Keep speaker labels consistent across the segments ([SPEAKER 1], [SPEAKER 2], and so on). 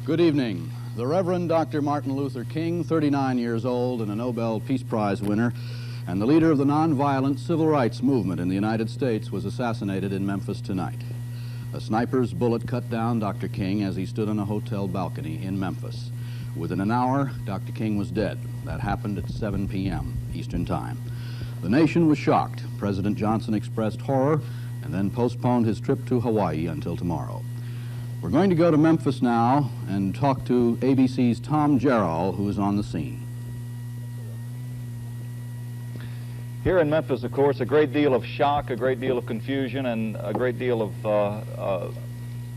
[SPEAKER 1] Good evening. The Reverend Dr. Martin Luther King, 39 years old and a Nobel Peace Prize winner, and the leader of the nonviolent civil rights movement in the United States, was assassinated in Memphis tonight. A sniper's bullet cut down Dr. King as he stood on a hotel balcony in Memphis. Within an hour, Dr. King was dead. That happened at 7 p.m. Eastern Time. The nation was shocked. President Johnson expressed horror and then postponed his trip to Hawaii until tomorrow. We're going to go to Memphis now and talk to ABC's Tom Jarrell, who is on the scene.
[SPEAKER 2] Here in Memphis, of course, a great deal of shock, a great deal of confusion, and a great deal of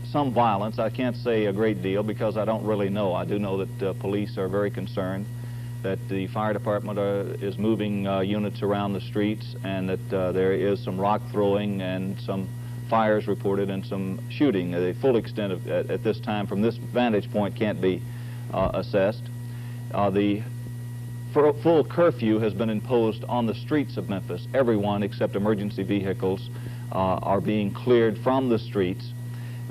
[SPEAKER 2] some violence. I can't say a great deal because I don't really know. I do know that police are very concerned, that the fire department is moving units around the streets, and that there is some rock throwing and some fires reported and some shooting. The full extent of at this time from this vantage point can't be assessed. The full curfew has been imposed on the streets of Memphis. Everyone except emergency vehicles are being cleared from the streets.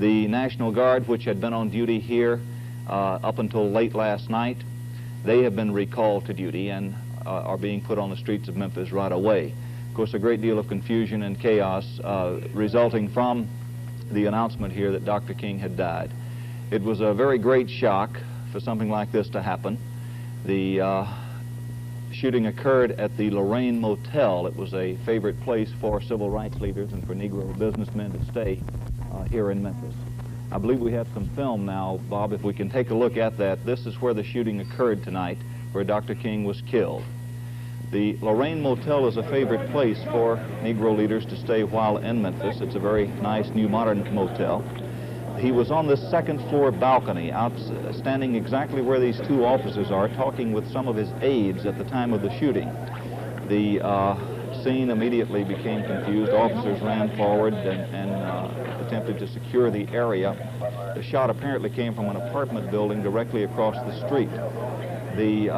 [SPEAKER 2] The National Guard, which had been on duty here up until late last night, they have been recalled to duty and are being put on the streets of Memphis right away. Of course, a great deal of confusion and chaos resulting from the announcement here that Dr. King had died. It was a very great shock for something like this to happen. The shooting occurred at the Lorraine Motel. It was a favorite place for civil rights leaders and for Negro businessmen to stay here in Memphis. I believe we have some film now, Bob, if we can take a look at that. This is where the shooting occurred tonight, where Dr. King was killed. The Lorraine Motel is a favorite place for Negro leaders to stay while in Memphis. It's a very nice, new, modern motel. He was on this second floor balcony, standing exactly where these two officers are, talking with some of his aides at the time of the shooting. The scene immediately became confused. Officers ran forward and attempted to secure the area. The shot apparently came from an apartment building directly across the street. The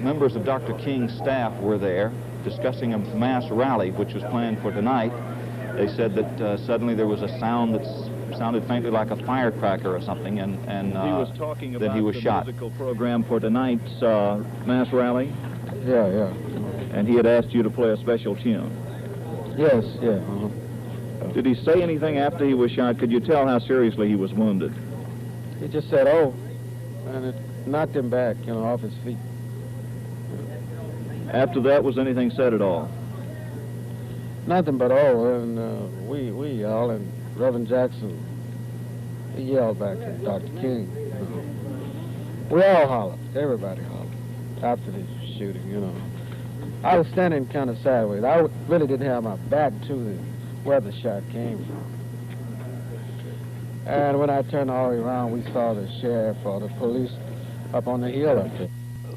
[SPEAKER 2] members of Dr. King's staff were there discussing a mass rally which was planned for tonight. They said that suddenly there was a sound that sounded faintly like a firecracker or something, and he was talking about he was shot. Musical program for tonight's mass rally?
[SPEAKER 3] Yeah.
[SPEAKER 2] And he had asked you to play a special tune?
[SPEAKER 3] Yes, yeah.
[SPEAKER 2] Did he say anything after he was shot? Could you tell how seriously he was wounded?
[SPEAKER 3] He just said, "Oh," and it knocked him back, off his feet.
[SPEAKER 2] After that, was anything said at all?
[SPEAKER 3] Nothing but "oh," and we yelled, and Reverend Jackson, he yelled back to Dr. King. We all hollered. Everybody hollered after the shooting, I was standing kind of sideways. I really didn't have my back to where the shot came from. And when I turned all the way around, we saw the sheriff or the police up on the hill up there.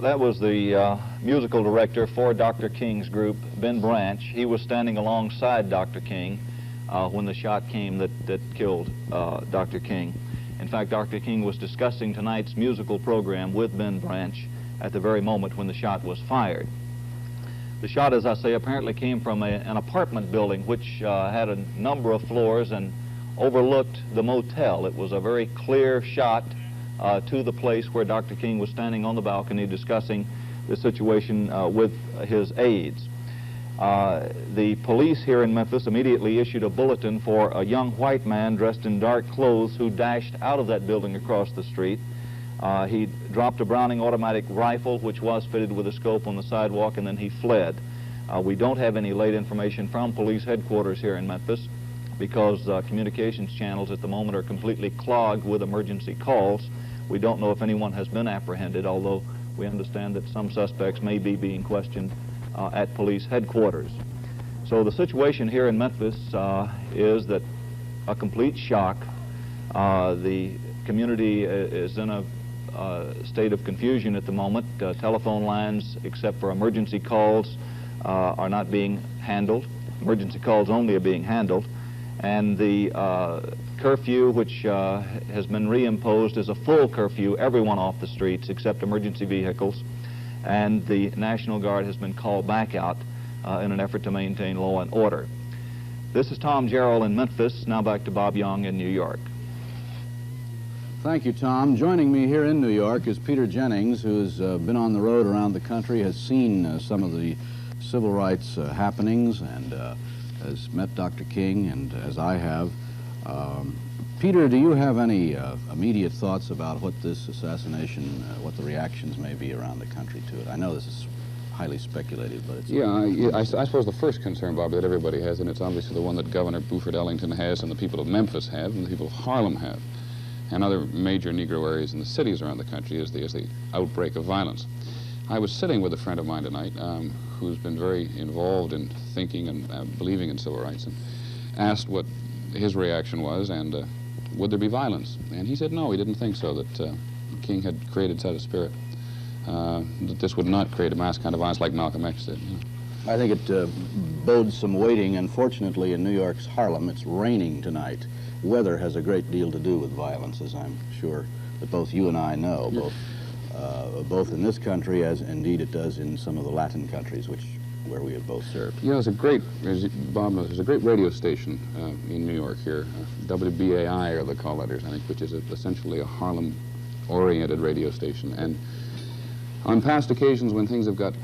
[SPEAKER 2] That was the musical director for Dr. King's group, Ben Branch. He was standing alongside Dr. King when the shot came that killed Dr. King. In fact, Dr. King was discussing tonight's musical program with Ben Branch at the very moment when the shot was fired. The shot, as I say, apparently came from an apartment building which had a number of floors and overlooked the motel. It was a very clear shot to the place where Dr. King was standing on the balcony discussing the situation with his aides. The police here in Memphis immediately issued a bulletin for a young white man dressed in dark clothes who dashed out of that building across the street. He dropped a Browning automatic rifle, which was fitted with a scope, on the sidewalk, and then he fled. We don't have any late information from police headquarters here in Memphis because communications channels at the moment are completely clogged with emergency calls. We don't know if anyone has been apprehended, although we understand that some suspects may be being questioned at police headquarters. So the situation here in Memphis is that a complete shock. The community is in a state of confusion at the moment. Telephone lines, except for emergency calls, are not being handled. Emergency calls only are being handled. And the curfew, which has been reimposed, is a full curfew, everyone off the streets except emergency vehicles. And the National Guard has been called back out in an effort to maintain law and order. This is Tom Jarrell in Memphis. Now back to Bob Young in New York.
[SPEAKER 1] Thank you, Tom. Joining me here in New York is Peter Jennings, who's been on the road around the country, has seen some of the civil rights happenings, and has met Dr. King, and as I have. Peter, do you have any immediate thoughts about what this assassination, what the reactions may be around the country to it? I know this is highly speculative, but it's...
[SPEAKER 4] Yeah, I suppose the first concern, Bob, that everybody has, and it's obviously the one that Governor Buford Ellington has, and the people of Memphis have, and the people of Harlem have, and other major Negro areas in the cities around the country, is the outbreak of violence. I was sitting with a friend of mine tonight who's been very involved in thinking and believing in civil rights, and asked what his reaction was, and would there be violence? And he said no, he didn't think so, that King had created such a spirit, that this would not create a mass kind of violence like Malcolm X did.
[SPEAKER 1] I think it bodes some waiting, and fortunately in New York's Harlem, it's raining tonight. Weather has a great deal to do with violence, as I'm sure that both you and I know, both in this country as indeed it does in some of the Latin countries where we have both served.
[SPEAKER 4] Yeah, there's a great, Bob knows, there's a great radio station in New York here, WBAI are the call letters, I think, which is essentially a Harlem-oriented radio station. And on past occasions when things have got,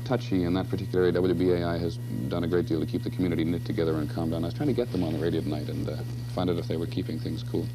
[SPEAKER 4] touchy in that particular area, WBAI has done a great deal to keep the community knit together and calm down. I was trying to get them on the radio tonight and find out if they were keeping things cool.